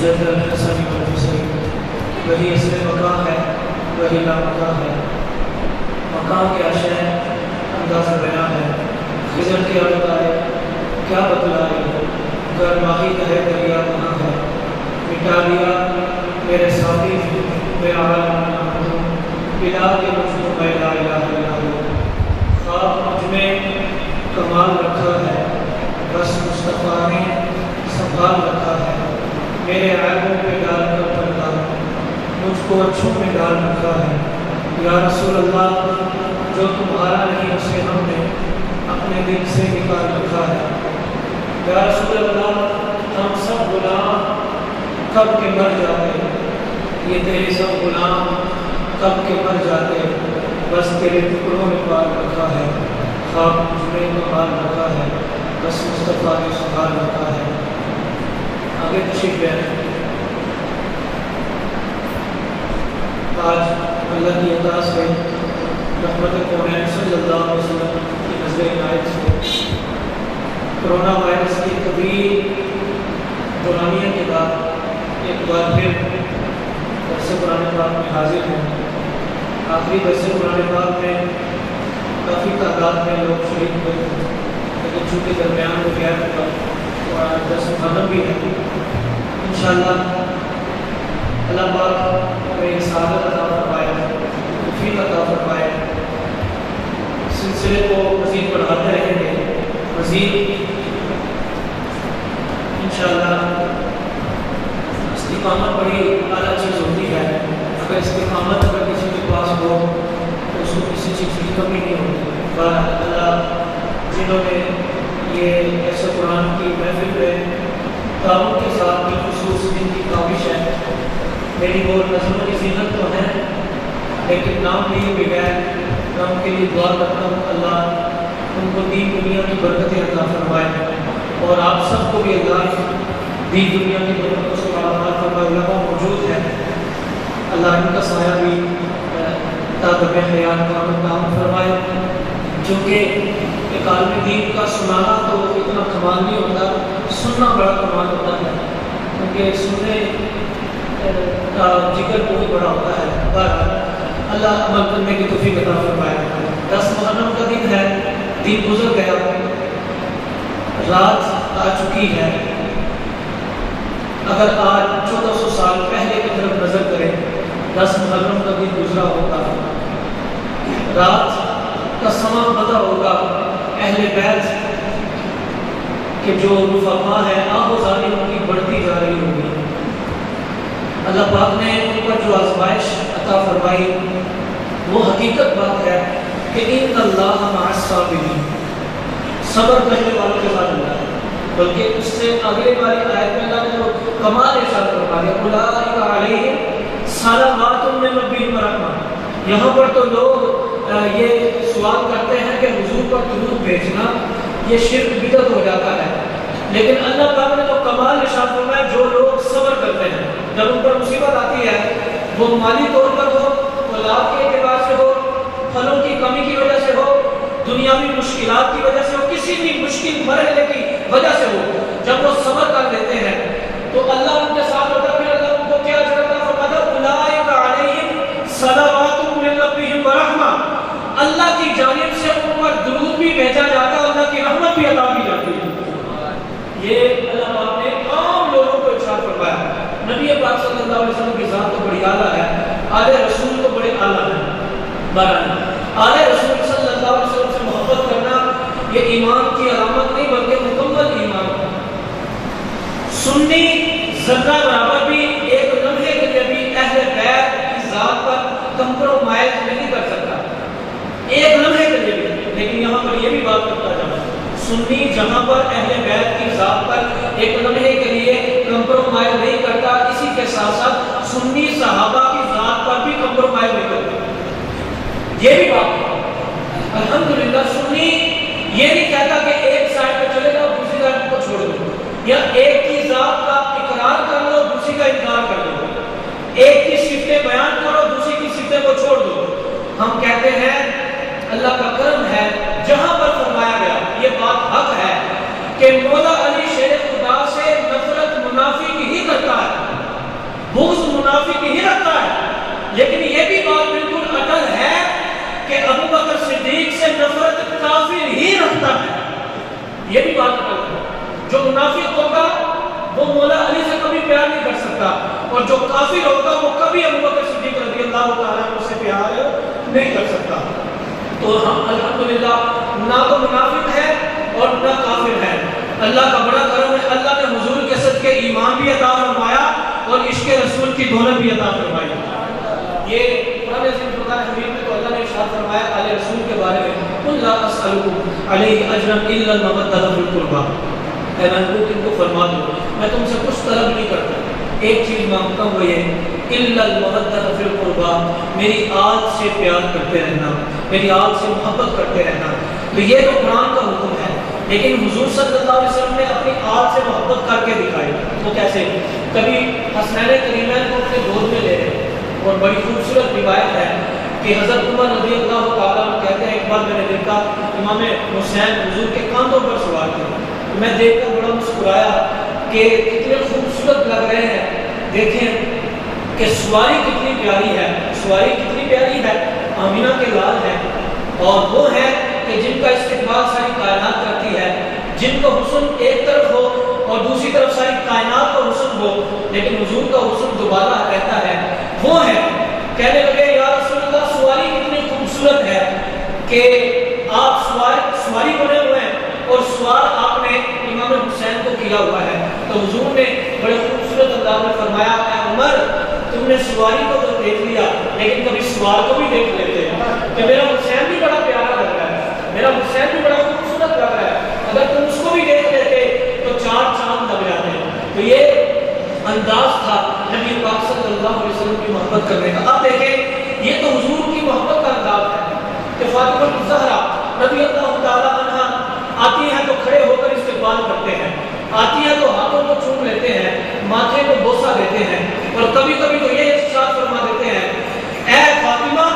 جد الحسن والحسین، وہی اصل مکان ہے، وہی لامکان ہے، مقام کے عشاء انداز بیان ہے، خضر کے عرض آئے کیا بتلائے، گر ماہی کہے دریا کہاں ہے، مٹا دیا میرے ساتھی میرا عالم پلا کے مجھ کو میں لا الہ الا اللہ، خواب مجھ میں کمال رکھا ہے، بس مصطفیٰ نے سنبھال رکھا ہے، میرے عیبوں پہ ڈال کر پردہ مجھ کو اچھوں میں ڈال رکھا ہے، یا رسول اللہ جو تمہارا نہیں اسے ہم نے اپنے دل سے نکال رکھا ہے، یا رسول اللہ ہم سب غلام کب کے مر جاتے، یہ تیرے سب غلام کب کے مر جاتے، بس تیرے ٹکڑوں میں پال رکھا ہے، خواب مجھ میں کمال رکھا ہے، بس مصطفیٰ نے سنبھال رکھا ہے۔ آگے تشریف بیان۔ آج اللہ کی عطا سے رحمت کونین صلی اللہ علیہ وسلم کی نظر عنایت سے کرونا وائرس کی طویل دورانیہ کے بعد ایک بار پھر درس قرآن پاک میں حاضر ہوں۔ آخری درس قرآن پاک میں کافی تعداد میں لوگ شریک ہوئے تھے، لیکن چونکہ درمیان میں غیر ہوا اور درس ختم بھی ہے، انشاءاللہ اللہ پاک ہمیں سعادت عطا فرمائے، توفیق عطا فرمائے، سلسلے کو مزید بڑھاتے رہیں گے، مزید انشاءاللہ استقامت بڑی اعلیٰ چیز ہوتی ہے، اگر استقامت اگر کسی کے پاس ہو تو اس کو کسی چیز کی کمی نہیں ہوتی۔ بہرحال اللہ جنہوں نے یہ ایسے قرآن کی محفل میں تعاون کے ساتھ بالخصوص جن کی کاوش ہے، میری وہ نظموں کی زینت تو ہے لیکن نام لیے بغیر نام کے لیے دعا کرتا ہوں اللہ ان کو دین دنیا کی برکتیں عطا فرمائے، اور آپ سب کو بھی اللہ دین دنیا کی برکتوں سے عطا فرمائے۔ علماء موجود ہے، اللہ ان کا سایہ بھی تابع حیات قیامت قائم فرمائے، چونکہ ایک عالم دین کا سنانا تو اتنا کمال نہیں ہوتا، سننا بڑا کمال ہوتا ہے، کیونکہ سننے کا جگر بہت بڑا ہوتا ہے۔ پر اللہ عمل کرنے کی توفیق عطا فرمائے۔ 10 محرم کا دن ہے، دن گزر گیا، رات آ چکی ہے۔ اگر آج 1400 سال پہلے کی طرف نظر کریں، 10 محرم کا دن گزرا ہوگا، رات کا سماں پتہ ہوگا، اہل بیت کہ جو رفقا ہے آہوزانی ان کی بڑھتی جا رہی ہوگی۔ اللہ پاک نے ان پر جو آزمائش عطا فرمائی وہ حقیقت بات ہے کہ ان اللہ مع الصابرین، صبر کرنے والوں کے ساتھ اللہ ہے، بلکہ اس سے اگلے والی آیت میں اللہ نے جو کمال ارشاد فرمایا اولئک علیہم صلوات من ربہم ورحمۃ، یہاں پر تو لوگ یہ سوال کرتے ہیں کہ حضور پر درود بھیجنا یہ شرک بدعت ہو جاتا ہے، لیکن اللہ پاک نے تو کمال ارشاد فرمایا جو لوگ صبر کرتے ہیں، جب ان پر مصیبت آتی ہے، وہ مالی طور پر ہو، اولاد کے اعتبار سے ہو، پھلوں کی کمی کی وجہ سے ہو، دنیاوی مشکلات کی وجہ سے ہو، کسی بھی مشکل مرحلے کی وجہ سے ہو، جب وہ صبر کر لیتے ہیں تو اللہ ان کے ساتھ ہوتا ہے، پھر اللہ ان کو کیا کرتا ہے؟ فرماتا اولئک علیہم صلوات من ربہم ورحمہ، اللہ کی جانب سے ان پر درود بھی بھیجا جاتا ہے، اللہ کی رحمت بھی عطا کی جاتی ہے۔ یہ اللہ پاک نے عام لوگوں کو ارشاد فرمایا۔ نبی پاک صلی اللہ علیہ وسلم کی ذات تو بڑی اعلیٰ ہے، آل رسول تو بڑے اعلیٰ ہیں، بہرحال آل رسول صلی اللہ علیہ وسلم سے محبت کرنا یہ ایمان کی علامت نہیں بلکہ مکمل ایمان ہے۔ سنی ذرہ برابر بھی ایک لمحے کے لیے بھی اہل بیت کی ذات پر کمپرومائز نہیں کر سکتا، ایک لمحے کے لیے بھی، لیکن یہاں پر یہ بھی بات کرتا جانا سنی جہاں پر اہل بیت کی ذات پر ایک لمحے کے لیے کمپرومائز نہیں کرتا، اسی کے ساتھ ساتھ سنی صحابہ کی ذات پر بھی کمپرومائز نہیں کرتا، یہ بھی بات ہے۔ الحمدللہ سنی یہ نہیں کہتا کہ ایک سائڈ پہ چلے جاؤ دوسری سائڈ کو چھوڑ دو، یا ایک کی ذات کا اقرار کر لو دوسری کا انکار کر دو، ایک کی صفتیں بیان کرو دوسری کی صفتیں کو چھوڑ دو۔ ہم کہتے ہیں اللہ کا کرم ہے جہاں پر فرمایا گیا یہ بات حق ہے کہ مولا علی شیر خدا سے نفرت منافی کی ہی کرتا ہے، نفرت کافر ہی رکھتا ہے. یہ بھی بات کرتا ہے. جو منافق ہوگا وہ مولا علی سے کبھی پیار نہیں کر سکتا, اور جو کافر ہوگا وہ کبھی ابو بکر صدیق رضی اللہ تعالیٰ عنہ سے پیار نہیں کر سکتا. تو ہم الحمدللہ نہ تو منافق ہے اور نہ کافر ہے. اللہ کا بڑا کرم ہے, اللہ نے حضور کے صدقے ایمان بھی عطا فرمایا اور عشق رسول کی دولت بھی عطا فرمائی. یہ قرآن عظیم حمید میں تو اللہ نے ارشاد فرمایا آل رسول کے بارے میں, قل لا اسألکم علیہ اجرا الا المودۃ فی القربى, اے محبوب ان کو فرما دو میں تم سے کچھ طلب نہیں کرتا, ایک چیز مانگتا ہوں وہ یہ الا المودۃ فی القربى, میری آل سے پیار کرتے رہنا, میری آل سے محبت کرتے رہنا. تو یہ تو قرآن کا حکم ہے, لیکن حضور صلی اللہ علیہ وسلم نے اپنی آل سے محبت کر کے دکھائی. وہ کیسے؟ کبھی حسنین کریمین کو اپنے گود میں لے رہے, اور بڑی خوبصورت روایت ہے کہ حضرت عمر رضی اللہ تعالیٰ کہتے ہیں ایک بار میں نے دیکھا امام حسین حضور کے کاندھوں پر سوار تھے, میں دیکھ کر بڑا مسکرایا کہ کتنے خوبصورت لگ رہے ہیں, دیکھیں کہ سواری کتنی پیاری ہے, سواری کتنی پیاری ہے, آمینہ کے لال ہے, اور وہ ہے کہ جن کا استقبال ساری کائنات کرتی ہے, جن کا حسن ایک طرف ہو اور دوسری طرف ساری کائنات کا حسن ہو, لیکن حضور کا حسن دوبارہ رہتا ہے, وہ ہے. کہنے لگے یا رسول اللہ سواری کتنی خوبصورت ہے کہ آپ سواری بنے ہوئے ہیں اور سوار آپ نے امام حسین کو کیا ہوا ہے. تو حضور نے بڑے خوبصورت انداز میں فرمایا اے عمر تم نے سواری کو تو دیکھ لیا, لیکن کبھی سوار کو بھی دیکھ لیتے کہ میرا حسین بھی بڑا پیارا لگ رہا ہے, میرا حسین بھی بڑا خوبصورت لگ رہا ہے, اگر تم اس کو بھی دیکھ لیتے تو چار چاند لگ جاتے. تو یہ انداز تھا نبی پاک صلی اللہ علیہ وسلم کی محبت کرنے کا. اب دیکھیں یہ تو حضور کی محبت کا انداز ہے کہ فاطمہ الزہرا رضی اللہ تعالیٰ عنہ آتی ہیں تو کھڑے ہو کر استقبال کرتے ہیں, آتی ہیں تو ہاتھوں کو چوم لیتے ہیں, ماتھے کو بوسہ دیتے ہیں, اور کبھی کبھی تو یہ ارشاد فرما دیتے ہیں اے فاطمہ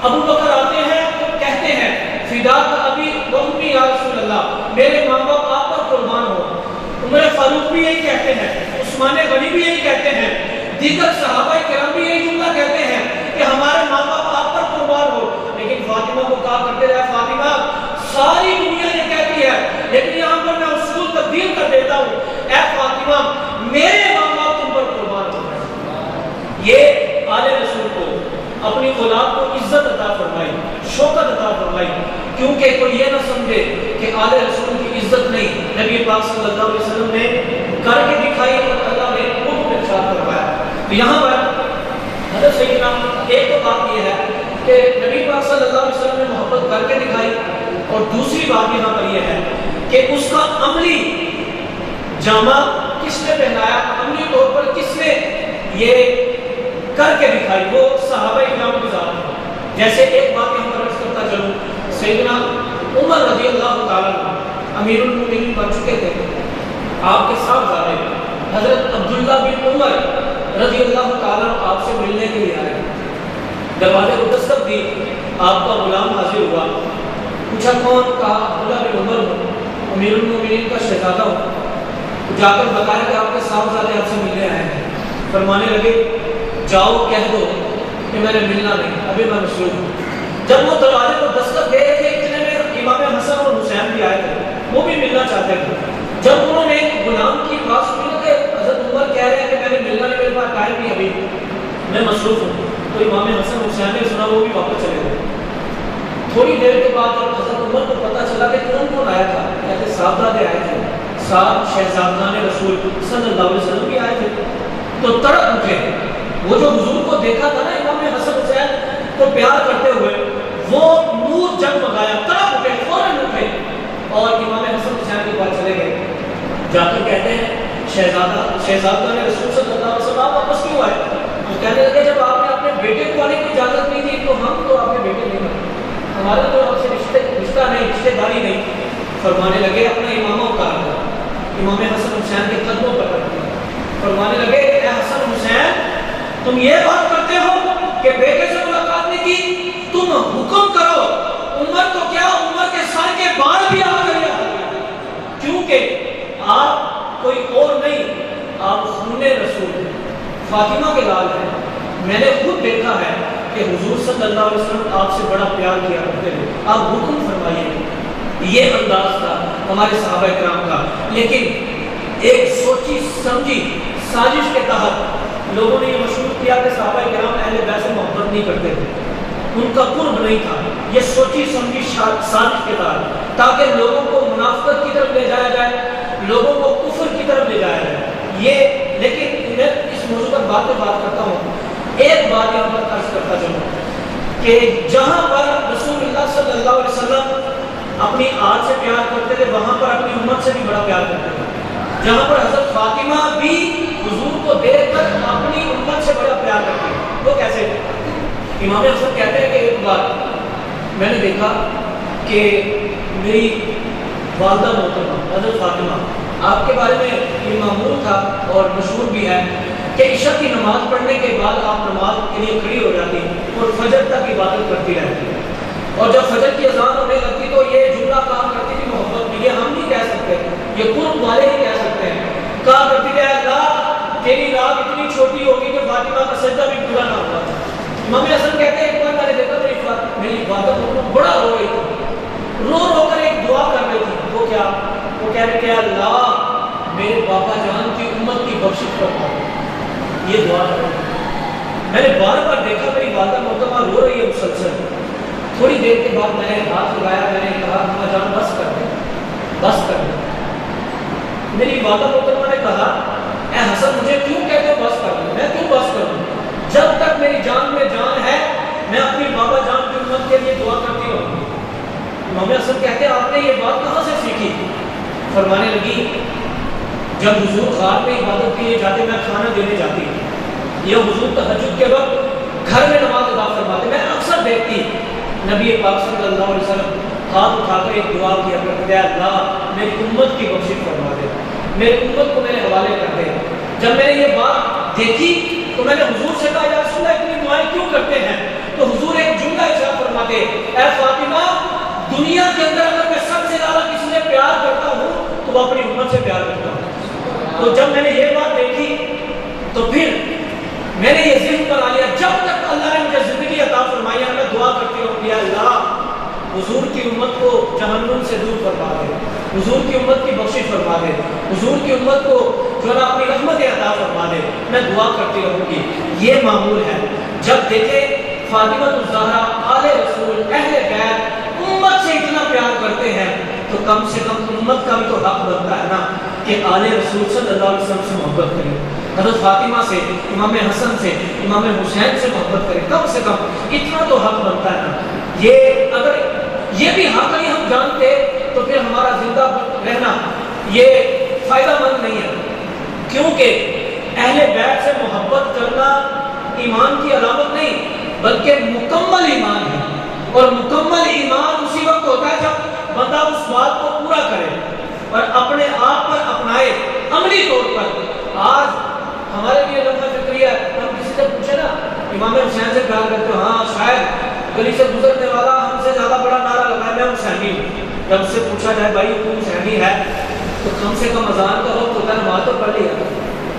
ابو بکر آتے ہیں تو کہتے ہیں فداک ابی و امی یا رسول اللہ, میرے ماں باپ آپ پر قربان ہو. عمر فاروق بھی یہی کہتے ہیں, عثمان غنی بھی یہی کہتے ہیں, دیگر صحابہ کرام بھی یہی جملہ کہتے ہیں کہ ہمارے ماں باپ آپ پر قربان ہو. لیکن فاطمہ کو کہا کرتے رہے فاطمہ ساری دنیا یہ کہتی ہے, لیکن یہاں پر میں اصول تبدیل کر دیتا ہوں اے فاطمہ میرے ماں باپ تم پر قربان ہو. یہ آل رسول کو اپنی اولاد کو عزت عطا فرمائی, شوکت عطا فرمائی, کیونکہ کوئی یہ نہ سمجھے کہ آل رسول کی عزت نہیں, نبی پاک صلی اللہ علیہ وسلم نے کر کے دکھائی اور اللہ نے خود ارشاد فرمایا. تو یہاں پر حضرت سیدنا ایک تو بات یہ ہے کہ نبی پاک صلی اللہ علیہ وسلم نے محبت کر کے دکھائی, اور دوسری بات یہاں پر یہ ہے کہ اس کا عملی جامہ کس نے پہنایا, عملی طور پر کس نے یہ کر کے دکھائی, وہ صحابہ کرام کی ذات ہے. جیسے ایک بات یہاں پر عرض کرتا چلوں, سیدنا عمر رضی اللہ تعالیٰ امیر المومنین بن چکے تھے, آپ کے صاحبزادے حضرت عبداللہ بن عمر رضی اللہ تعالیٰ آپ سے ملنے کے لیے آئے. دروازے کو دستک دی, آپ کا غلام حاضر ہوا, پوچھا کون؟ کہا عبداللہ بن عمر ہوں, امیر المومنین کا شہزادہ ہوں. جا کر بتایا کہ آپ کے صاحبزادے آپ سے ملنے آئے ہیں. فرمانے لگے جاؤ کہہ دو کہ میں نے ملنا نہیں, ابھی میں مصروف ہوں. جب وہ دروازے کو دستک دے رہے تھے اتنے میں امام حسن اور حسین بھی آئے تھے, وہ بھی ملنا چاہتے تھے. جب انہوں نے غلام کی بات سنی کہ حضرت عمر کہہ رہے ہیں کہ میں نے ملنا نہیں, میرے پاس ٹائم نہیں, ابھی میں مصروف ہوں, تو امام حسن حسین نے سنا, وہ بھی واپس چلے گئے. تھوڑی دیر کے بعد جب حضرت عمر کو پتہ چلا کہ کون آیا تھا, کہتے صاحبزادے آئے تھے, ساتھ شہزادگان رسول صلی اللہ علیہ وسلم بھی آئے تھے. تو تڑپ اٹھے, وہ جو حضور کو دیکھا تھا نا امام حسن حسین کو پیار کرتے ہوئے, وہ نور جگمگایا, تڑپ اٹھے, فوراً اٹھے اور امام حسن حسین کے پاس چلے گئے. جا کر کہتے ہیں شہزادگان رسول صلی اللہ علیہ وسلم آپ واپس کیوں آئے؟ تو کہنے لگے جب آپ نے اپنے بیٹے کو آنے کی اجازت نہیں دی تو ہم تو آپ کے بیٹے نہیں بنے, ہمارا تو آپ سے رشتہ نہیں, رشتے داری نہیں. فرمانے لگے اپنا امامہ اتار دو, امام حسن حسین کے قدموں پر رکھ دیا. فرمانے لگے اے حسن حسین تم یہ بات کرتے ہو کہ بیٹے سے ملاقات نہیں کی, تم حکم کرو عمر تو کیا عمر کے سر کے بال بھی آ گئے, کیونکہ آپ کوئی اور نہیں, آپ خون رسول ہیں, فاطمہ کے لال ہیں. میں نے خود دیکھا ہے کہ حضور صلی اللہ علیہ وسلم آپ سے بڑا پیار کیا کرتے تھے، آپ حکم فرمائیے۔ یہ انداز تھا ہمارے صحابہ کرام کا۔ لیکن ایک سوچی سمجھی سازش کے تحت لوگوں نے یہ مشہور کیا کہ صحابہ کرام اہل بیت سے محبت نہیں کرتے تھے، ان کا قرب نہیں تھا۔ یہ سوچی سمجھی سازش کے تحت تاکہ لوگوں کو منافقت کی طرف لے جایا جائے، لوگوں کو کفر کی طرف لے جایا جائے۔ یہ لیکن میں اس موضوع پر بات کرتا ہوں، ایک بات یہاں پر عرض کرتا چلوں کہ جہاں پر رسول اللہ صلی اللہ علیہ وسلم اپنی آج سے پیار کرتے تھے، وہاں پر اپنی امت سے بھی بڑا پیار کرتے تھے۔ جہاں پر حضرت فاطمہ بھی حضور کو دیکھ کر اپنی امت سے بڑا پیار کرتے ہیں، وہ کیسے؟ امام حسن کہتے ہیں کہ ایک بار میں نے دیکھا کہ میری والدہ محترمہ حضرت فاطمہ، آپ کے بارے میں یہ معمول تھا اور مشہور بھی ہے کہ عشاء کی نماز پڑھنے کے بعد آپ نماز کے لیے کھڑی ہو جاتی اور فجر تک عبادت کرتی رہتی، اور جب فجر کی اذان ہونے لگتی تو یہ جملہ کہا کرتی تھی محبت میں، یہ ہم نہیں کہہ سکتے، یہ قرب والے ہی کہہ سکتے ہیں، کہا کرتی تھی اللہ تیری رات اتنی چھوٹی ہوگی کہ فاطمہ کا سجدہ بھی پورا نہ ہوگا۔ امام حسن کہتے ہیں ایک بار میں نے دیکھا میری والدہ بڑا رو رہی تھی، رو رو کر ایک دعا کر رہی تھی، وہ کیا؟ وہ کہہ رہے کہ اللہ میرے بابا جان کی امت کی بخشش کرتا ہوں، یہ دعا کر رہی ہے۔ میں نے بار بار دیکھا میری والدہ محترمہ رو رہی ہے مسلسل۔ تھوڑی دیر کے بعد میں نے ہاتھ لگایا، میں نے کہا اماں جان بس کر دیں، بس کر دیں۔ میری والدہ محترمہ نے کہا اے حسن مجھے کیوں کہتے ہو بس کر دوں؟ میں کیوں بس کر دوں؟ جب تک میری جان میں جان ہے میں اپنی بابا جان کی امت کے لیے دعا کرتی ہوں۔ امام حسن کہتے ہیں آپ نے یہ بات کہاں سے سیکھی؟ فرمانے لگی جب حضور غار میں عبادت کے لیے جاتے میں کھانا دینے جاتی، یہ حضور تہجد کے وقت گھر میں نماز ادا فرماتے، میں اکثر دیکھتی نبی پاک صلی اللہ علیہ وسلم ہاتھ اٹھا کر ایک دعا کیا کرتے ہیں اللہ میری امت کی بخشش فرما دے، میری امت کو میرے حوالے کر دے۔ جب میں نے یہ بات دیکھی تو میں نے حضور سے کہا یا رسول اللہ اتنی دعائیں کیوں کرتے ہیں؟ تو حضور ایک جملہ ارشاد فرماتے اے فاطمہ دنیا کے اندر اگر میں سب سے زیادہ کسی سے پیار کرتا ہوں تو وہ اپنی امت سے پیار کرتا ہوں۔ تو جب میں نے یہ بات دیکھی تو پھر میں نے یہ ذہن بنا لیا جب تک اللہ نے مجھے زندگی عطا فرمائی ہے میں دعا کرتی ہوں کہ اللہ حضور کی امت کو جہنم سے دور فرما دے، حضور کی امت کی بخشش فرما دے، حضور کی امت کو جو ہے اپنی رحمت عطا فرما دے، میں دعا کرتی رہوں گی۔ یہ معمول ہے۔ جب دیکھے فاطمہ الزہرا آل رسول اہل بیت امت سے اتنا پیار کرتے ہیں تو کم سے کم امت کا بھی تو حق بنتا ہے نا کہ آل رسول صلی اللہ علیہ وسلم سے محبت کرے، حضرت فاطمہ سے، امام حسن سے، امام حسین سے محبت کرے، کم سے کم اتنا تو حق بنتا ہے نا۔ یہ اگر یہ بھی حق نہیں ہم جانتے تو پھر ہمارا زندہ رہنا یہ فائدہ مند نہیں ہے، کیونکہ اہل بیت سے محبت کرنا ایمان کی علامت نہیں بلکہ مکمل ایمان ہے، اور مکمل ایمان اسی وقت ہوتا ہے جب بندہ اس بات کو پورا کرے اور اپنے آپ پر اپنائے عملی طور پر۔ آج ہمارے لیے لمحہ فکریہ ہے، ہم کسی سے پوچھے نا امام حسین سے پیار کرتے ہو، ہاں شاید گلی سے گزرنے والا ہم سے زیادہ بڑا نعرہ لگائے میں حسینی ہوں۔ جب اس سے پوچھا جائے بھائی تو حسینی ہے تو کم سے کم اذان کا وقت ہوتا ہے نماز تو پڑھ لیا۔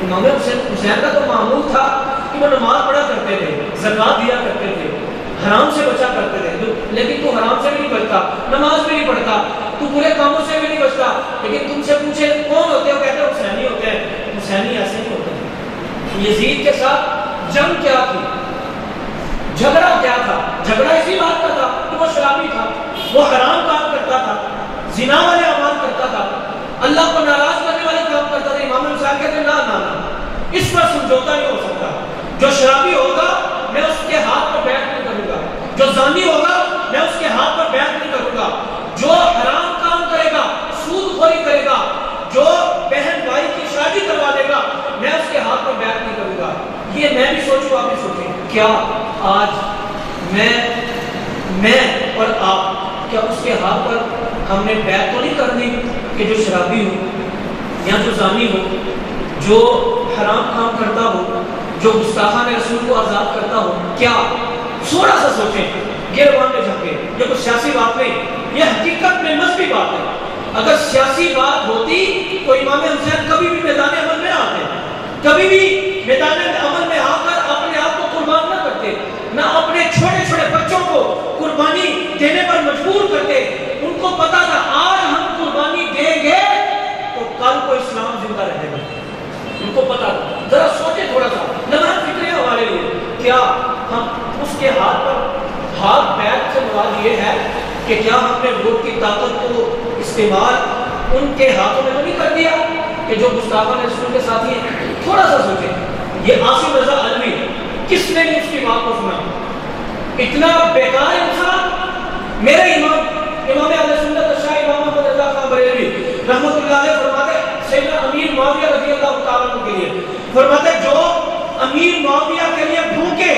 امام حسین کا تو معمول تھا کہ وہ نماز پڑھا کرتے تھے، زکوٰۃ دیا کرتے تھے، حرام سے بچا کرتے تھے، لیکن تو حرام سے بھی نہیں بچتا، نماز بھی نہیں پڑھتا، تو برے کاموں سے بھی نہیں بچتا، لیکن تم سے پوچھے کون ہوتے ہو کہتے ہیں حسینی ہوتے ہیں۔ حسینی ایسے نہیں ہوتے۔ یزید کے ساتھ جنگ کیا تھی، جھگڑا کیا تھا؟ جھگڑا اسی بات کا تھا کہ وہ شرابی تھا، وہ حرام کام کرتا تھا، زنا والے اعمال کرتا تھا، اللہ کو ناراض کرنے والے کام کرتا تھا۔ امام حسین کہتے ہیں نا نا نا اس پر سمجھوتا نہیں ہو سکتا، جو شرابی ہوگا میں اس کے ہاتھ پر بیعت نہیں کروں گا، جو زانی ہوگا میں اس کے ہاتھ پر بیعت نہیں کروں گا، جو حرام کام کرے گا، سود خوری کرے گا، جو بہن بھائی کی شادی کروا دے گا میں اس کے ہاتھ پر بیعت نہیں کروں گا۔ یہ میں بھی سوچوں آپ بھی سوچیں، کیا آج میں اور آپ کیا اس کے ہاتھ پر ہم نے بیعت تو نہیں کرنی کہ جو شرابی ہو یا جو زانی ہو، جو حرام کام کرتا ہو، جو گستاخان رسول کو آزاد کرتا ہو؟ کیا تھوڑا سا سوچیں، گیروان میں جھنکے، یہ کوئی سیاسی بات نہیں، یہ حقیقت میں مذہبی بات ہے۔ اگر سیاسی بات ہوتی تو امام حسین کبھی بھی میدان عمل میں آتے، کبھی بھی میدان عمل میں آ کر اپنے آپ کو قربان نہ کرتے، نہ اپنے کو پتا تھا. ذرا سوچے تھوڑا سا نماز فکرے ہمارے لیے. کیا ہم اس کے ہاتھ پر ہاتھ بیعت سے مراد یہ ہے کہ کیا ہم نے ووٹ کی طاقت کو استعمال ان کے ہاتھوں میں نہیں کر دیا کہ جو گستاخان رسول کے ساتھی ہیں؟ تھوڑا سا سوچیں. یہ عاصم رضا علوی کس نے اس کی بات کو سنا؟ اتنا بیکار انسان. میرے امام اہل سنت شاہ امام محمد رضا خان بریلوی رحمۃ اللہ علیہ فرماتے سیدنا امیر معاویہ رضی اللہ تعالیٰ عنہ کے لیے فرماتے جو امیر معاویہ کے لیے بھوکے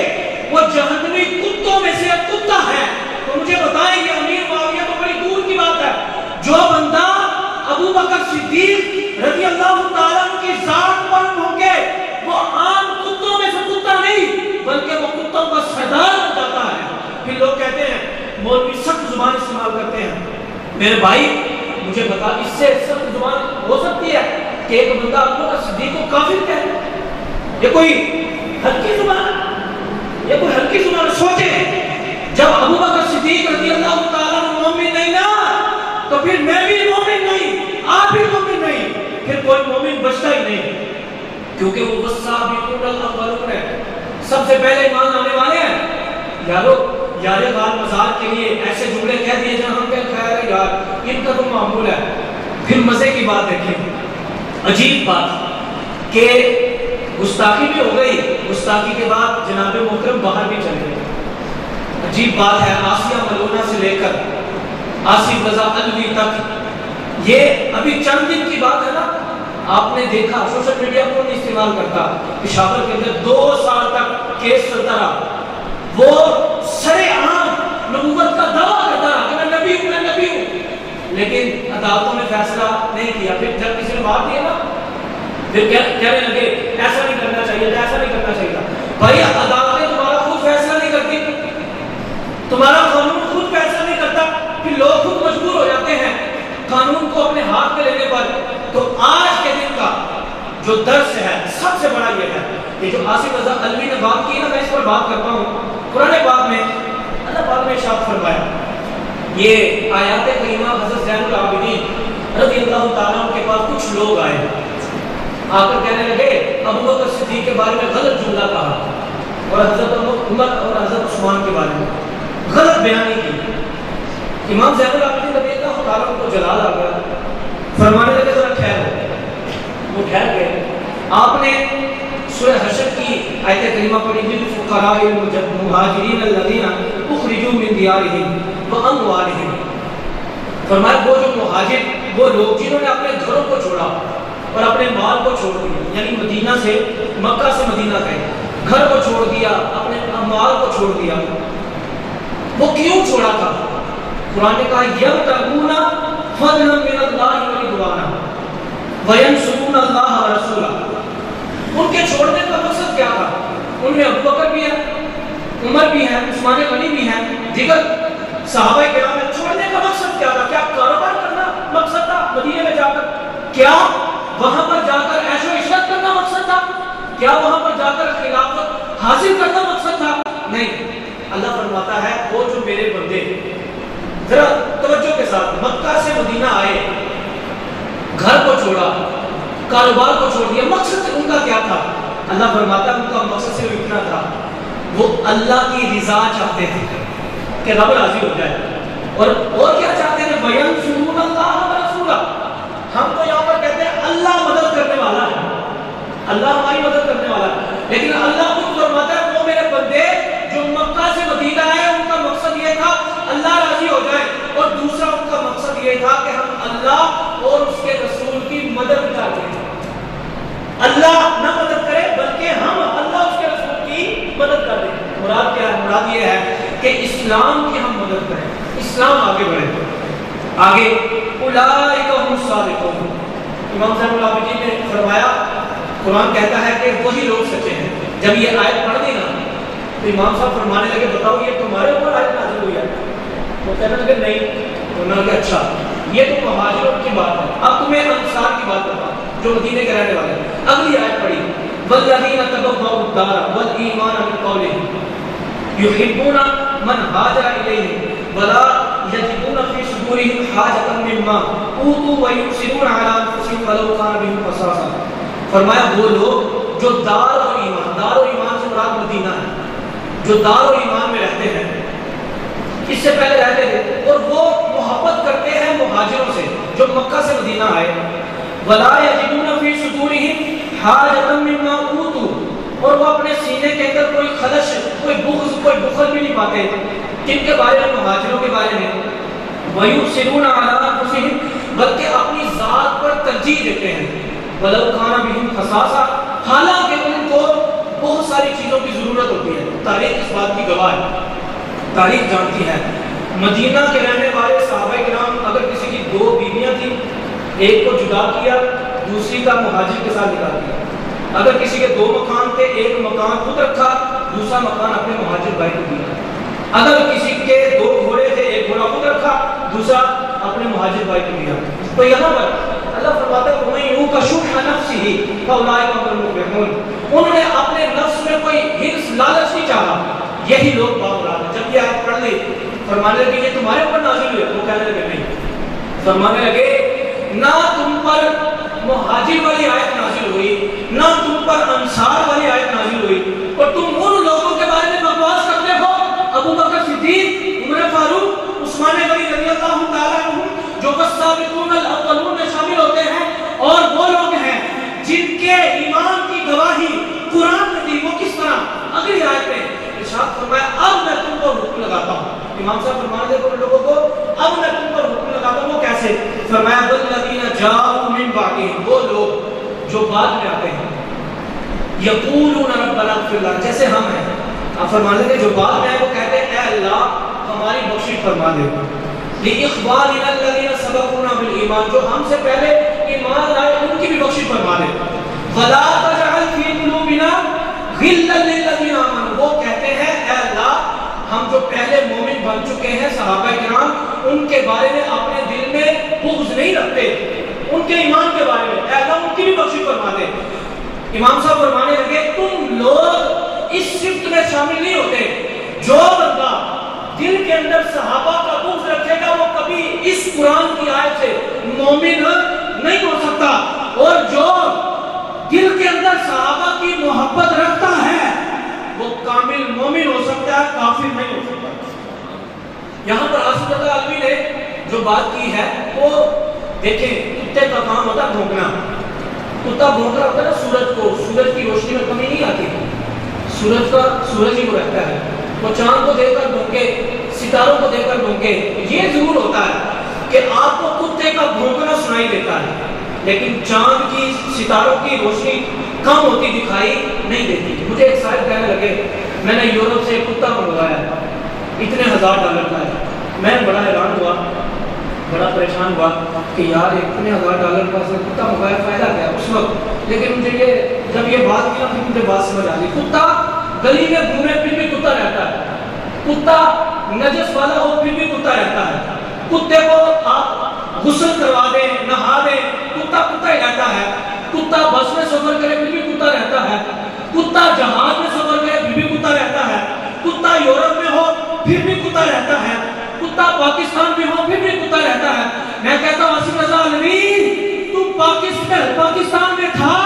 وہ جہنمی کتوں میں سے ایک کتا ہے. تو مجھے بتائیں یہ امیر معاویہ تو بڑی دور کی بات ہے. جو بندہ ابو بکر صدیق رضی اللہ تعالیٰ عنہ کی ذات پر بھوکے وہ عام کتوں میں سے کتا نہیں بلکہ وہ کتوں کا سردار ہو جاتا ہے. پھر لوگ کہتے ہیں مولوی سخت زبان استعمال کرتے ہیں. میرے بھائی مجھے بتا اس سے سخت زبان ہو سکتی ہے کہ ایک بندہ ابو بکر صدیق کو کافر کہے؟ یہ کوئی ہلکی زبان؟ یہ کوئی ہلکی زبان؟ سوچیں جب ابو بکر صدیق رضی اللہ تعالیٰ عنہ مومن نہیں نا تو پھر میں بھی مومن نہیں، آپ بھی مومن نہیں، پھر کوئی مومن بچتا ہی نہیں. کیونکہ وہ والسابقون الاولون ہے، سب سے پہلے ایمان لانے والے ہیں. یارو یار غال مزار کے لیے ایسے جملے کہہ دیے جہاں ہم کہہ خیر ہے یار ان کا تو معمول ہے. پھر مزے کی بات دیکھیں، عجیب بات کہ گستاخی بھی ہو گئی، گستاخی کے بعد جناب محترم باہر بھی چلے گئے. عجیب بات ہے آسیہ ملونہ سے لے کر آصف رضا علوی تک یہ ابھی چند دن کی بات ہے نا. آپ نے دیکھا سوشل میڈیا کو نہیں استعمال کرتا، پشاور کے اندر 2 سال تک کیس چلتا رہا. وہ سرے عام نبوت کا دعویٰ کرتا رہا کہ میں نبی ہوں، میں نبی ہوں، لیکن عدالتوں نے فیصلہ نہیں کیا. پھر جب کسی نے بات دیا نا پھر کہنے لگے ایسا نہیں کرنا چاہیے، ایسا نہیں کرنا چاہیے. بھائی عدالتیں تمہارا خود فیصلہ نہیں کرتی، تمہارا قانون خود فیصلہ نہیں کرتا، پھر لوگ خود مجبور ہو جاتے ہیں قانون کو اپنے ہاتھ میں لینے پر. تو آج کے دن کا جو درس ہے سب سے بڑا یہ ہے کہ جو آصف رضا علوی نے بات کی نا، میں اس پر بات کرتا ہوں. قرآن پاک میں اللہ پاک نے ارشاد فرمایا، یہ آیات کریمہ حضرت زین العابدین رضی اللہ تعالیٰ عنہ کے پاس کچھ لوگ آئے، آ کر کہنے لگے ابو بکر صدیق کے بارے میں غلط جملہ کہا اور حضرت عمر اور حضرت عثمان کے بارے میں غلط بیانی کی. امام زین العابدین رضی اللہ تعالیٰ عنہ کو جلال آ گیا، فرمانے لگے ذرا ٹھہرو. وہ ٹھہر گئے. آپ نے سورہ حشر کی آیت کریمہ پڑھی، للفقراء المہاجرین الذین اخرجوا من دیارہم واموالہم. فرمایا وہ جو مہاجر وہ لوگ جنہوں نے اپنے گھروں کو چھوڑا اور اپنے مال کو چھوڑ دیا، یعنی مدینہ سے مکہ سے مدینہ گئے، گھر کو چھوڑ دیا، اپنے مال کو چھوڑ دیا. وہ کیوں چھوڑا تھا؟ قرآن نے کہا یبتغون فضلا من اللہ ورضوانا وینصرون اللہ ورسولہ. ان کے چھوڑنے کا مقصد کیا تھا؟ ان میں ابو بکر بھی ہے، عمر بھی ہے، عثمان غنی بھی ہیں، دیگر صحابہ کرام ہیں. چھوڑنے کا مقصد کیا تھا؟ کیا کاروبار کرنا مقصد تھا مدینے میں جا کر؟ کیا وہاں پر جا کر عیش و عشرت کرنا مقصد تھا؟ کیا وہاں پر جا کر خلافت حاصل کرنا مقصد تھا؟ نہیں. اللہ فرماتا ہے وہ جو میرے بندے ذرا توجہ کے ساتھ مکہ سے مدینہ آئے، گھر کو چھوڑا، کاروبار کو چھوڑ دیا، مقصد ان کا کیا تھا؟ اللہ فرماتا ہے ان کا مقصد صرف اتنا تھا، وہ اللہ کی رضا چاہتے تھے کہ رب راضی ہو جائے. اور کیا چاہتے تھے؟ وَيَنْصُرُونَ اللَّهَ وَرَسُولَهُ. ہم تو یہاں پر کہتے ہیں اللہ مدد کرنے والا ہے، اللہ ہماری مدد کرنے والا ہے، لیکن اللہ کو فرماتا ہے وہ میرے بندے جو مکہ سے مدینہ آئے ان کا مقصد یہ تھا اللہ راضی ہو جائے، اور دوسرا ان کا مقصد یہ تھا کہ ہم اللہ اور اس کے رسول کی مدد کرتے ہیں. اللہ نہ مدد کرے بلکہ ہم اللہ اس کے رسول کی مدد کر دیں. مراد کیا ہے؟ مراد یہ ہے کہ اسلام کی ہم مدد کریں، اسلام آگے بڑھے. آگے اولئک هم الصادقون. امام زین العابدین نے فرمایا قرآن کہتا ہے کہ وہی لوگ سچے ہیں. جب یہ آیت پڑھ دی نا تو امام صاحب فرمانے لگے بتاؤ یہ تمہارے اوپر آیت نازل ہوئی ہے؟ وہ کہنے لگے نہیں. انہوں نے کہا اچھا یہ تو مہاجروں کی بات ہے، اب تمہیں انصار کی بات کرتا ہوں جو مدینے کے رہنے والے ہیں. اگلی آیت پڑھی والذین تبوؤا الدار والایمان من قولهم یحبون من هاجر الیہم ولا یجدون فی صدورهم حاجة مما اوتوا ویؤثرون علی انفسهم ولو کان بهم خصاصة. فرمایا وہ لوگ جو دار و ایمان سے مراد مدینہ ہے، جو دار و ایمان میں رہتے ہیں، اس سے پہلے رہتے تھے، اور وہ محبت کرتے ہیں مہاجروں سے جو مکہ سے مدینہ آئے، وَلَا يَجِدُونَ فِي صُدُورِهِمْ حَاجَةً مِّمَّا أُوتُوا، اور وہ اپنے سینے کے اندر کوئی خلش، کوئی بغض، کوئی بخل بھی نہیں پاتے کن کے بارے میں؟ مہاجروں کے بارے میں۔ وَيُؤْثِرُونَ عَلَىٰ أَنفُسِهِمْ، بلکہ اپنی ذات پر ترجیح دیتے ہیں، وَلَوْ كَانَ بِهِمْ خَصَاصَةٌ، حالانکہ ان کو بہت ساری چیزوں کی ضرورت ہوتی ہے۔ تاریخ اس بات کی گواہ ہے، تاریخ جانتی ہے، مدینہ کے رہنے والے صحابہ کرام اگر کسی کی 2 بیویاں تھیں، ایک کو جدا کیا، دوسری کا مہاجر کے ساتھ نکال دیا۔ اگر کسی کے 2 مکان تھے، ایک مکان خود رکھا، دوسرا مکان اپنے مہاجر بھائی کو دیا۔ اگر کسی کے 2 گھوڑے تھے، ایک گھوڑا خود رکھا، دوسرا اپنے مہاجر بھائی کو دیا۔ تو یہاں پر اللہ فرماتا ہے وَمَن يُوقَ شُحَّ نَفْسِهِ فَأُولَٰئِكَ هُمُ الْمُفْلِحُونَ، انہوں نے اپنے نفس میں کوئی حرص، لالچ نہیں چاہا، یہی لوگ بامراد ہیں۔ جب یہ آیت پڑھ لی، فرمانے لگے یہ تمہارے اوپر نازل ہوئے، وہ کہنے لگے نہیں، فرمانے لگے نہ تم پر مہاجر والی آیت نازل ہوئی، نہ تم پر انصار والی آیت نازل ہوئی، اور تم ان لوگوں کے بارے میں بکواس کرتے ہو، ابو بکر صدیق، عمر فاروق، عثمان غنی رضی اللہ تعالیٰ عنہ، جو والسابقون الاولون میں شامل ہوتے ہیں، اور وہ لوگ ہیں جن کے ایمان کی گواہی قرآن نے دی۔ وہ کس طرح؟ اگلی آیت میں ارشاد فرمایا اب میں تم کو حکم لگاتا ہوں، امام صاحب فرمانے دے لوگوں کو اب میں تم پر حکم لگاتا ہوں۔ وہ کیسے؟ فرمایا والذین جاءوا من بعدہم، وہ لوگ جو بعد میں آتے ہیں، یقولون ربنا اغفر لنا، جیسے ہم ہیں، آپ فرمانے دے جو بعد میں آئے وہ کہتے ہیں اے اللہ ہماری بخشش فرما دے، لإخواننا الذین سبقونا بالایمان، جو ہم سے پہلے ایمان لائے ان کی بھی بخشش فرما دے، ولا تجعل فی قلوبنا غلا للذین آمنوا، وہ کہتے ہیں اے اللہ ہم جو پہلے مومن بن چکے ہیں صحابہ کرام ان کے بارے میں اپنے دل میں بغض نہیں رکھتے، ان کے ایمان کے بارے میں اے اللہ ان کی بھی بخشش فرما دے۔ امام صاحب فرمانے لگے تم لوگ اس صفت میں شامل نہیں ہوتے، جو بندہ دل کے اندر صحابہ کا بغض رکھے گا وہ کبھی اس قرآن کی آیت سے مومن نہیں ہو سکتا، اور جو دل کے اندر صحابہ کی محبت رکھتا ہے وہ کامل مومن ہو سکتا ہے، کافر نہیں ہو سکتا۔ یہاں پر آصف اللہ علوی نے جو بات کی ہے وہ دیکھیں، کتے کا کام ہوتا ہے بھونکنا، کتا بھونک رہا ہوتا ہے نا سورج کو، سورج کی روشنی میں کمی نہیں آتی، سورج ہی کو رہتا ہے، وہ چاند کو دیکھ کر بھونکے، ستاروں کو دیکھ کر بھونکے، یہ ضرور ہوتا ہے کہ آپ کو کتے کا بھونکنا سنائی دیتا ہے، لیکن چاند کی، ستاروں کی روشنی کم ہوتی دکھائی نہیں دیتی۔ مجھے ایک صاحب کہنے لگے میں نے یورپ سے کتا منگوایا اتنے $1000 کا ہے، میں بڑا حیران ہوا، بڑا پریشان ہوا کہ یار اتنے $1000 کا کتا منگوایا، فائدہ کیا اس وقت، لیکن مجھے یہ جب یہ بات کی پھر مجھے بات سمجھ آ گئی، کتا گلی میں گھومے پھر بھی کتا رہتا ہے، کتا نجس والا ہو پھر بھی کتا رہتا ہے، کتے کو آپ غسل کروا دیں، نہا دیں، کتا کتا ہی رہتا ہے، کتا بس میں سفر کرے پھر بھی کتا رہتا ہے، کتا جہاز میں سفر کرے پھر بھی کتا رہتا ہے، کتا یورپ میں ہو پھر بھی کتا رہتا ہے، کتا پاکستان میں ہو پھر بھی کتا رہتا ہے۔ میں کہتا ہوں آصف رضا علوی تو پاکستان میں تھا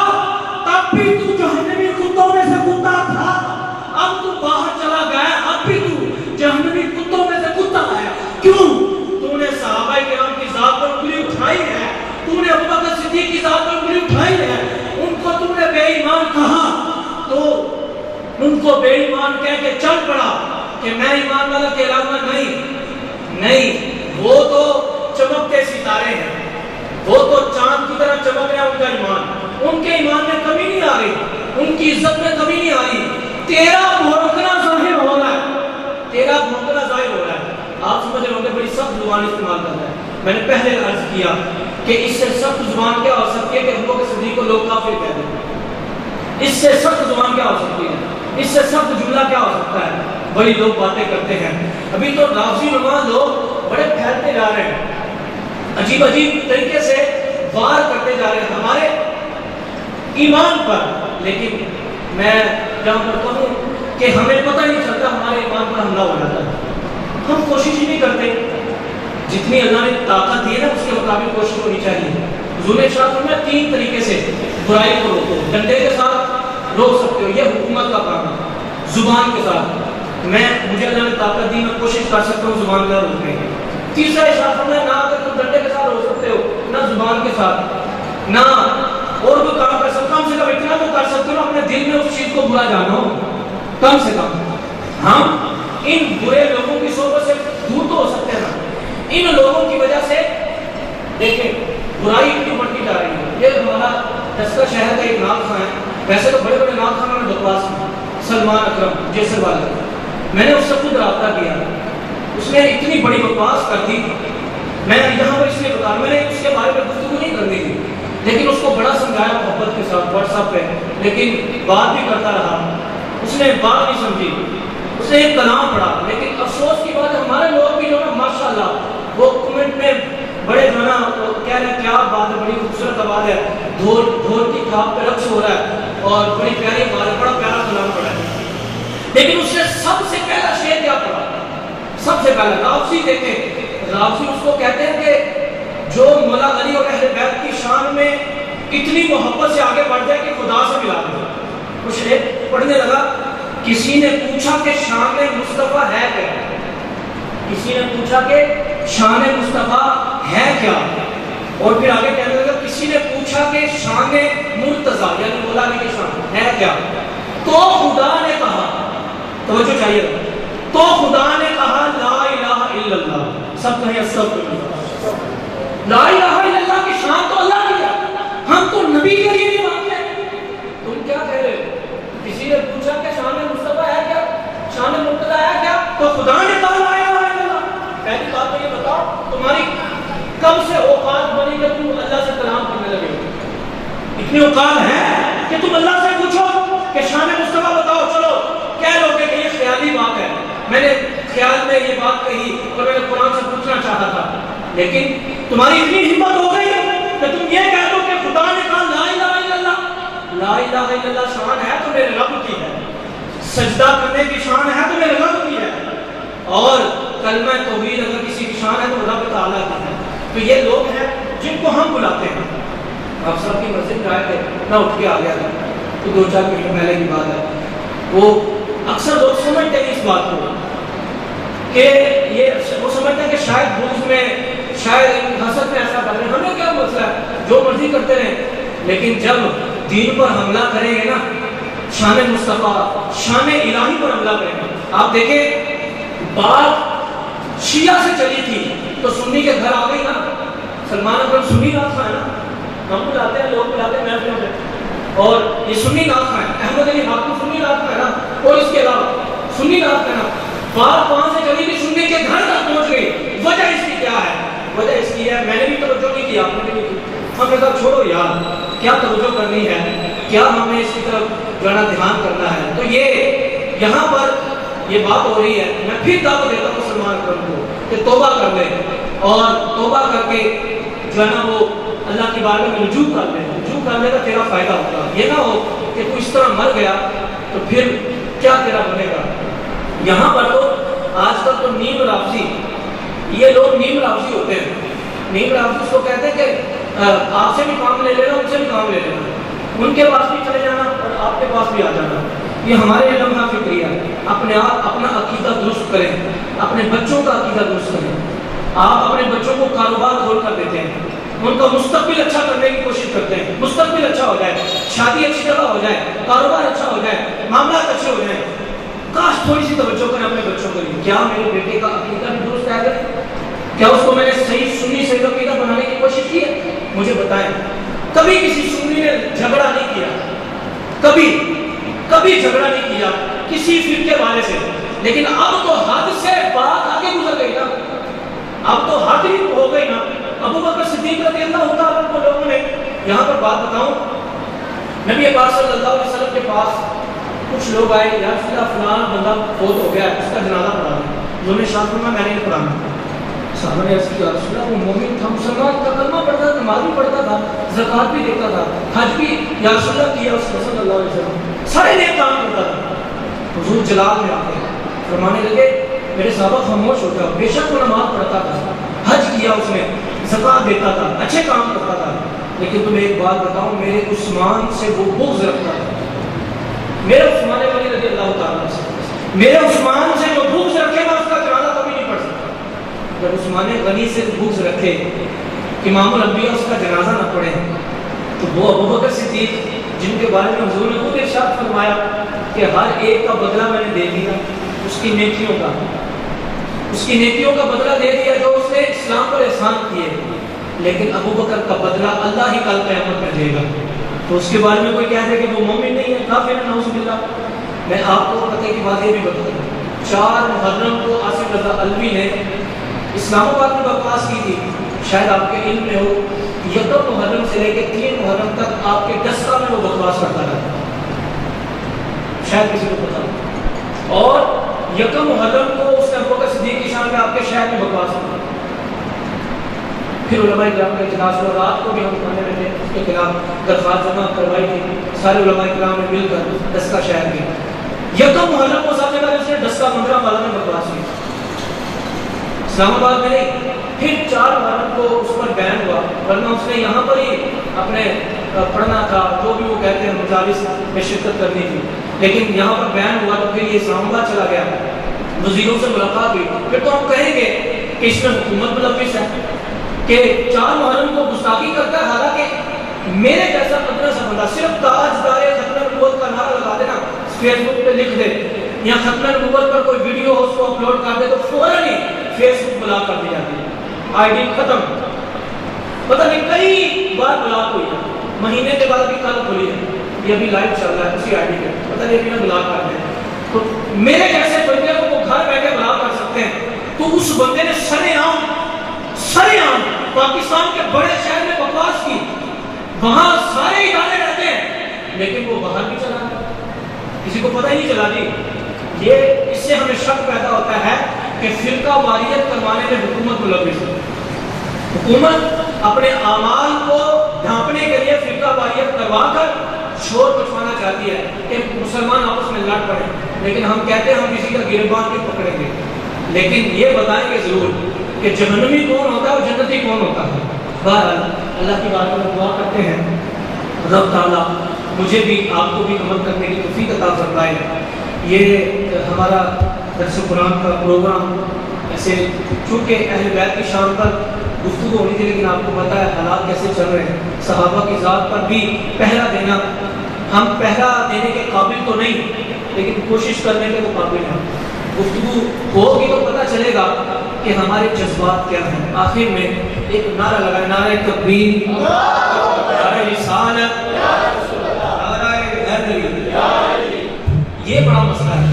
تب بھی تو جہنمی کتوں میں سے کتا تھا، اب تو باہر چلا گیا اب بھی تو جہنمی کتوں میں سے کتا ہے، کیوں؟ تو نے صحابہ کرام کی ذات پر انگلی اٹھائی ہے، تو نے ابو بکر صدیق کی ذات پر انگلی اٹھائی ہے، ان کو تم نے بے ایمان کہا تو ان کو بے ایمان کہہ کے چل پڑا کہ میں ایمان والا کے علاوہ نہیں، وہ تو چمکتے ستارے ہیں، وہ تو چاند کی طرح چمک رہا ہے ان کا ایمان، ان کے ایمان میں کمی نہیں آ رہی، ان کی عزت میں کمی نہیں آ رہی، تیرا بھونکنا ظاہر ہو رہا ہے، تیرا بھونکنا ظاہر ہو رہا ہے۔ آپ سمجھ رہے ہوں گے بڑی سخت زبان استعمال کر رہا ہے، میں نے پہلے عرض کیا کہ اس سے سخت زبان کیا ہو سکتی ہے کہ ابو بکر صدیق کو لوگ کافر کہہ دیں، اس سے سخت زبان کیا ہو سکتی ہے، اس سے سخت جملہ کیا ہو سکتا ہے؟ بڑی لوگ باتیں کرتے ہیں، ابھی تو لفظی نماز لوگ بڑے پھیلتے جا رہے ہیں، عجیب طریقے سے وار کرتے جا رہے ہیں ہمارے ایمان پر، لیکن میں جہاں پر کہوں کہ ہمیں پتہ نہیں چلتا ہمارے ایمان پر حملہ ہو جاتا ہے، ہم کوشش ہی نہیں کرتے، جتنی اللہ نے طاقت دی ہے نا اس کے مطابق کوشش ہونی چاہیے، حضور نے ارشاد فرمایا 3 طریقے سے برائی کو روکو. ڈنڈے کے ساتھ روک سکتے ہو، یہ حکومت کا کام ہے. زبان کے ساتھ مجھے اللہ نے طاقت دی، میں کوشش کر سکتا ہوں زبان کا روکنے کی. تیسرا ارشاد فرمایا نہ اگر تم ڈنڈے کے ساتھ روک سکتے ہو، نہ زبان کے ساتھ، نہ اور کوئی کام کر سکتے، کم سے کم اتنا تو کر سکتے ہو اپنے دل میں اس چیز کو برا جانو. کم سے کم ہم ان برے لوگوں کی صحبت سے دور تو ہو سکتے ہیں نا. ان لوگوں کی وجہ سے دیکھیں برائی اتنی بڑھتی جا رہی ہے. یہ ہمارا دسکا شہر کا ایک نام خان ہے، ویسے تو بڑے بڑے نام خانوں نے بکواس کی. سلمان اکرم جیسے والا، میں نے اس سے خود رابطہ کیا، اس نے اتنی بڑی بکواس کر دی. میں یہاں پر اس لیے بتا رہا ہوں، میں نے اس کے بارے میں گفتگو نہیں کرنی تھی، لیکن اس کو بڑا سمجھایا محبت کے ساتھ واٹس ایپ پہ، لیکن بات بھی کرتا رہا. اس نے بات نہیں سمجھی، اس نے ایک کلام پڑھا. لیکن افسوس کی بات ہے ہمارے لوگ بھی جو نا ماشاءاللہ وہ کمنٹ میں بڑے جو نا کہہ رہے ہیں کیا بات ہے، بڑی خوبصورت آواز ہے، ڈھول کی تھاپ پہ رقص ہو رہا ہے اور بڑی پیاری آواز ہے، بڑا پیارا کلام پڑھا ہے. لیکن اس نے سب سے پہلا شعر کیا پڑھا؟ سب سے پہلا رابسی. دیکھیں رابسی اس کو کہتے ہیں کہ جو مولا علی اور اہل بیت کی شان میں اتنی محبت سے آگے بڑھ جائے کہ خدا سے ملا دے. وہ شعر پڑھنے لگا، کسی نے پوچھا کہ شان مصطفیٰ ہے کیا؟ کسی نے پوچھا کہ شان مصطفیٰ ہے کیا؟ اور پھر آگے کہنے لگا کسی نے پوچھا کہ شان مرتضیٰ یعنی مولا علی کی شان ہے کیا؟ تو خدا نے کہا، توجہ چاہیے، تو خدا نے کہا لا الہ الا اللہ. سب کہیں استغفر اللہ. لا الہ الا اللہ کی شان تو اللہ کی ہے، ہم تو نبی کے لیے نہیں مانتے. تم کیا کہہ رہے ہو؟ کسی نے پوچھا کہ شان مصطفیٰ ہے کیا، شان مرتضیٰ ہے کیا؟ تو خدا نے کہا لا الہ الا اللہ. پہلی بات تو یہ بتاؤ تمہاری کب سے اوقات بنی کہ تم اللہ سے کلام کرنے لگے ہو؟ اتنی اوقات ہے کہ تم اللہ سے پوچھو کہ شان مصطفیٰ بتاؤ. چلو کہہ لو کہ یہ خیالی بات ہے، میں نے خیال میں یہ بات کہی اور میں نے قرآن سے پوچھنا چاہتا تھا. لیکن تمہاری اتنی ہمت ہو گئی کہ تم یہ کہہ دو کہ خدا نے کہا لا الہ الا اللہ. لا الہ الا اللہ شان ہے تو میرے رب کی ہے، سجدہ کرنے کی شان ہے تو میرے رب کی ہے، اور کلمہ توحید اگر کسی کی شان ہے تو رب تعالیٰ کی ہے. تو یہ لوگ ہیں جن کو ہم بلاتے ہیں. آپ صاحب کی مسجد میں آئے تھے، میں اٹھ کے آ گیا تھا، تو 2-4 مہینے پہلے کی بات ہے. وہ اکثر لوگ سمجھتے ہیں اس بات کو کہ یہ وہ سمجھتے ہیں کہ شاید بوجھ میں، شاید حسد میں ایسا کر رہے ہیں، ہمیں کیا مسئلہ ہے، جو مرضی کرتے رہیں. لیکن جب دین پر حملہ کریں گے نا، شان مصطفیٰ، شان الہی پر حملہ کریں گے. آپ دیکھیں بات شیعہ سے چلی تھی تو سنی کے گھر آ گئی نا. سلمان اکرم سنی نعت خواہ ہے نا، ہم بلاتے ہیں، لوگ بلاتے ہیں محفلوں میں، اور یہ سنی نعت خواہ ہے. احمد علی حاکم سنی نعت خواہ ہے نا، اور اس کے علاوہ سنی نعت خواہ ہے نا. بات وہاں سے چلی تھی سنی کے گھر تک پہنچ گئی. وجہ اس کی کیا ہے؟ وجہ اس کی ہے، میں نے بھی توجہ نہیں کی، آپ نے بھی نہیں کی. ہم نے کہا چھوڑو یار، کیا توجہ کرنی ہے، کیا ہمیں اس کی طرف جو ہے نا دھیان کرنا ہے. تو یہ یہاں پر یہ بات ہو رہی ہے. میں پھر دعوت دیتا ہوں سلمان اکرم کو کہ توبہ کر لے، اور توبہ کر کے جو ہے نا وہ اللہ کی بارگاہ میں رجوع کر لے. رجوع کرنے کا تیرا فائدہ ہوگا. یہ نہ ہو کہ تو اس طرح مر گیا تو پھر کیا تیرا بنے گا. یہاں پر تو آج کل تو نیم رافضی، یہ لوگ نیم رافضی ہوتے ہیں. نیم رافضی اس کو کہتے ہیں کہ آپ سے بھی کام لے لینا، ان سے بھی کام لے لینا، ان کے پاس بھی چلے جانا اور آپ کے پاس بھی آ جانا. یہ ہمارے علم کا فکریہ ہے. اپنے آپ اپنا عقیدہ درست کریں، اپنے بچوں کا عقیدہ درست کریں. آپ اپنے بچوں کو کاروبار کھول کر دیتے ہیں، ان کا مستقبل اچھا کرنے کی کوشش کرتے ہیں. مستقبل اچھا ہو جائے، شادی اچھی جگہ ہو جائے، کاروبار اچھا ہو جائے، معاملات اچھے ہو جائیں. کاش تھوڑی سی توجہ کریں اپنے بچوں کے لیے. کیا میرے بیٹے کا عقیدہ بھی درست ہے؟ کیا اس کو میں نے صحیح سنی صحیح عقیدہ بنانے کی کوشش کی ہے؟ مجھے بتائیں. کبھی کسی سنی نے جھگڑا نہیں کیا، کبھی جھگڑا نہیں کیا کسی فرقے والے سے. لیکن اب تو حد سے بات آگے گزر گئی نا، اب تو حد ہی ہو گئی نا. ابو بکر صدیق رضی اللہ تعالیٰ عنہ کو لوگوں نے، یہاں پر بات بتاؤں، نبی پاک صلی اللہ علیہ وسلم کے پاس کچھ لوگ آئے، یا فلاں بندہ فوت ہو گیا، اس کا جنازہ پڑھا. انہوں نے شاہ فرمایا میں نہیں پڑھانا. صحابہ نے عرض کیا رسول اللہ وہ مومن تھا، مسلمان کا کلمہ پڑھتا تھا، نماز بھی پڑھتا تھا، زکوٰۃ بھی دیتا تھا، حج بھی یا رسول اللہ کیا اس صلی اللہ علیہ وسلم، سارے نیک کام کرتا تھا. حضور جلال میں آتے فرمانے لگے میرے صحابہ خاموش ہو جاؤ، بے شک وہ نماز پڑھتا تھا، حج کیا اس نے، زکوٰۃ دیتا تھا، اچھے کام کرتا تھا، لیکن تمہیں ایک بات بتاؤں، میرے عثمان سے وہ بغض رکھتا تھا، میرے عثمان غنی رضی اللہ تعالیٰ سے، میرے عثمان سے جو بغض رکھے گا اس کا جنازہ کبھی نہیں پڑھ سکتا۔ جب عثمان غنی سے بغض رکھے، امام الانبیاء اس کا جنازہ نہ پڑھے، تو وہ ابوبکر صدیق جن کے بارے میں حضور نے خود ارشاد فرمایا کہ ہر ایک کا بدلہ میں نے دے دیا، اس کی نیکیوں کا بدلہ دے دیا جو اس نے اسلام پر احسان کیے، لیکن ابوبکر کا بدلہ اللہ ہی کل قیامت میں دے گا۔ تو اس کے بارے میں کوئی کہہ دے کہ وہ مومن نہیں ہے، کافر ہے، نعوذ باللہ۔ میں آپ کو پتہ کی بات یہ بھی بتا دوں، 4 محرم کو آصف رضا علوی نے اسلام آباد میں بکواس کی تھی، شاید آپ کے علم میں ہو، 1 محرم سے لے کے 3 محرم تک آپ کے ڈسکا میں وہ بکواس کرتا رہا، شاید کسی کو پتا ہو۔ اور 1 محرم کو اس نے ابوبکر صدیق کی شان میں آپ کے شہر میں بکواس کی۔ پھر علماء کرام کا اجلاس ہوا، رات کو بھی ہم کھانے میں تھے، اس کے خلاف درخواست جمع کروائی تھی، سارے علماء کرام نے مل کر ڈسکا شہر میں 1 محرم کو سب جگہ اس نے ڈسکا مندرہ والا نے بکواس کی، اسلام آباد میں نہیں۔ پھر 4 محرم کو اس پر بین ہوا، ورنہ اس نے یہاں پر ہی اپنے پڑھنا تھا، جو بھی وہ کہتے ہیں مجالس میں شرکت کرنی تھی، لیکن یہاں پر بین ہوا تو پھر یہ اسلام آباد چلا گیا، وزیروں سے ملاقات ہوئی۔ پھر تو ہم کہیں گے کہ اس میں حکومت ملوث ہے کہ 4 محرم کو گستاخی کرتا ہے، حالانکہ میرے جیسا ادنا سا بندہ صرف تاجدار ختم نبوت کا نعرہ لگا دینا، فیس بک پہ لکھ دے یا ختم نبوت پر کوئی ویڈیو ہو اس کو اپلوڈ کر دے تو فوراً ہی فیس بک بلاک کر دی جاتی ہے، آئی ڈی ختم۔ پتہ نہیں کئی بار بلاک ہوئی ہے، مہینے کے بعد بھی کل کھلی ہے، یہ ابھی لائیو چل رہا ہے اسی آئی ڈی پہ، پتہ نہیں ابھی نہ بلاک کر دیں۔ تو میرے جیسے بندے کو وہ گھر بیٹھے بلاک کر سکتے ہیں، تو اس بندے نے سرے عام پاکستان کے بڑے شہر میں بکواس کی، وہاں سارے ادارے رہتے ہیں لیکن وہ باہر بھی چلا گیا، کسی کو پتہ ہی نہیں چلا دی۔ یہ اس سے ہمیں شک پیدا ہوتا ہے کہ فرقہ واریت کروانے میں حکومت ملوث ہے، حکومت اپنے اعمال کو ڈھانپنے کے لیے فرقہ واریت کروا کر شور مچوانا چاہتی ہے کہ مسلمان آپس میں لڑ پڑے، لیکن ہم کہتے ہیں ہم کسی کا گربان نہیں پکڑیں گے، لیکن یہ بتائیں گے ضرور کہ جہنمی کون ہوتا ہے اور جنتی کون ہوتا ہے۔ بہرحال اللہ کی بات میں دعا کرتے ہیں رب تعالیٰ مجھے بھی آپ کو بھی عمل کرنے کی توفیق عطا فرمائے۔ یہ ہمارا درس قرآن کا پروگرام ایسے چونکہ اہل بیت کی شان پر گفتگو ہونی تھی، لیکن آپ کو پتہ ہے حالات کیسے چل رہے ہیں، صحابہ کی ذات پر بھی پہرا دینا، ہم پہرا دینے کے قابل تو نہیں لیکن کوشش کرنے کے وہ قابل ہیں۔ گفتگو ہوگی تو پتہ چلے گا کہ ہمارے جذبات کیا ہیں۔ آخر میں ایک نعرہ لگائے، نعرہ تکبیر، نعرہ رسالت، نعرہ حیدری۔ یہ بڑا مسئلہ ہے،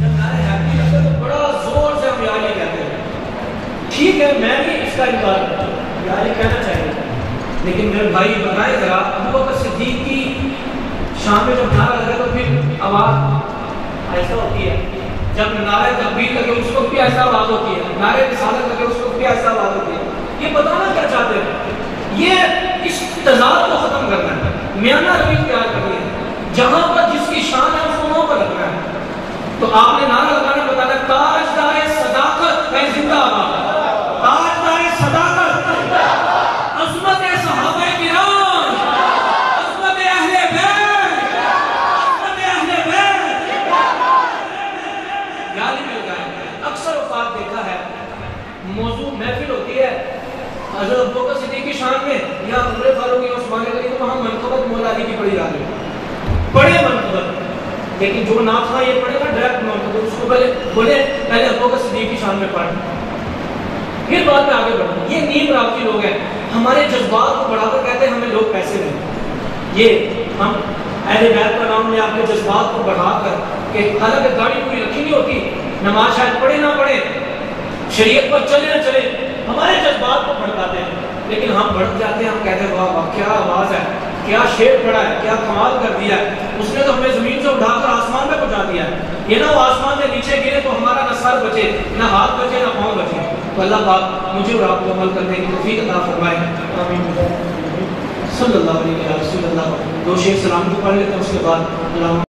جب نعرہ حیدری لگتا ہے تو بڑا زور سے ہم یا یہ کہتے ہیں، ٹھیک ہے میں بھی اس کا انکار کرتا ہوں، یا یہ کہنا چاہیے، لیکن میرے بھائی بتائیں ذرا ابوبکر صدیق کی شان میں جب نعرہ لگا تو پھر آواز ایسا ہوتی ہے، جب نعرہ تکبیر لگے اس کو بھی ایسا آواز ہوتی ہے، نعرہ رسالت لگے اس کو بھی ایسا آواز ہوتی ہے۔ یہ بتانا کیا چاہتے ہیں؟ یہ اس تضاد کو ختم کرنا ہے، میانہ روی اختیار کرنی ہے، جہاں پر جس کی شان ہے اس کو وہاں پر رکھنا ہے۔ تو آپ نے نعرہ لگانا بتانا تاجدار صداقت ہے زندہ آباد، تاجدار صداقت، عظمت صحابہ کرام، عظمت اہل بیت، عظمت اہل بیت۔ یاد مل گئے، اکثر اوقات دیکھا ہے موضوع محفل ہوتی ہے حضرت ابوبکر صدیق کی شان میں یا عمر فاروق یا عثمان غنی، تو وہاں منقبت مولا علی کی پڑھی جا رہی ہے، بڑے منقبت، لیکن جو نہ تھا یہ پڑھے گا ڈائریکٹ منقبت، اس کو پہلے بولے پہلے ابوبکر صدیق کی شان میں پڑھ، پھر بعد میں آگے بڑھیں۔ یہ نیم رابطی لوگ ہیں، ہمارے جذبات کو بڑھا کر کہتے ہیں ہمیں لوگ پیسے دیں، یہ ہم اہل بیت کا نام لے آپ کے جذبات کو بڑھا کر کہ حالانکہ گاڑی پوری رکھی نہیں ہوتی، نماز شاید پڑھے نہ پڑھے، شریعت پر چلے نہ چلے، ہمارے جذبات کو بھڑکاتے ہیں، لیکن ہم بھڑک جاتے ہیں، ہم کہتے ہیں واہ واہ کیا آواز ہے، کیا شعر پڑھا ہے، کیا کمال کر دیا ہے، اس نے تو ہمیں زمین سے اٹھا کر آسمان میں پہنچا دیا ہے، یہ نہ وہ آسمان سے نیچے گرے تو ہمارا نہ سر بچے، نہ ہاتھ بچے، نہ پاؤں بچے۔ تو اللہ پاک مجھے اور آپ کو عمل کرنے کی توفیق عطا فرمائے، آمین۔ صلی اللہ علیہ وسلم۔ دو شعر سلام کو پڑھ لیتے ہیں، اس کے بعد اللہ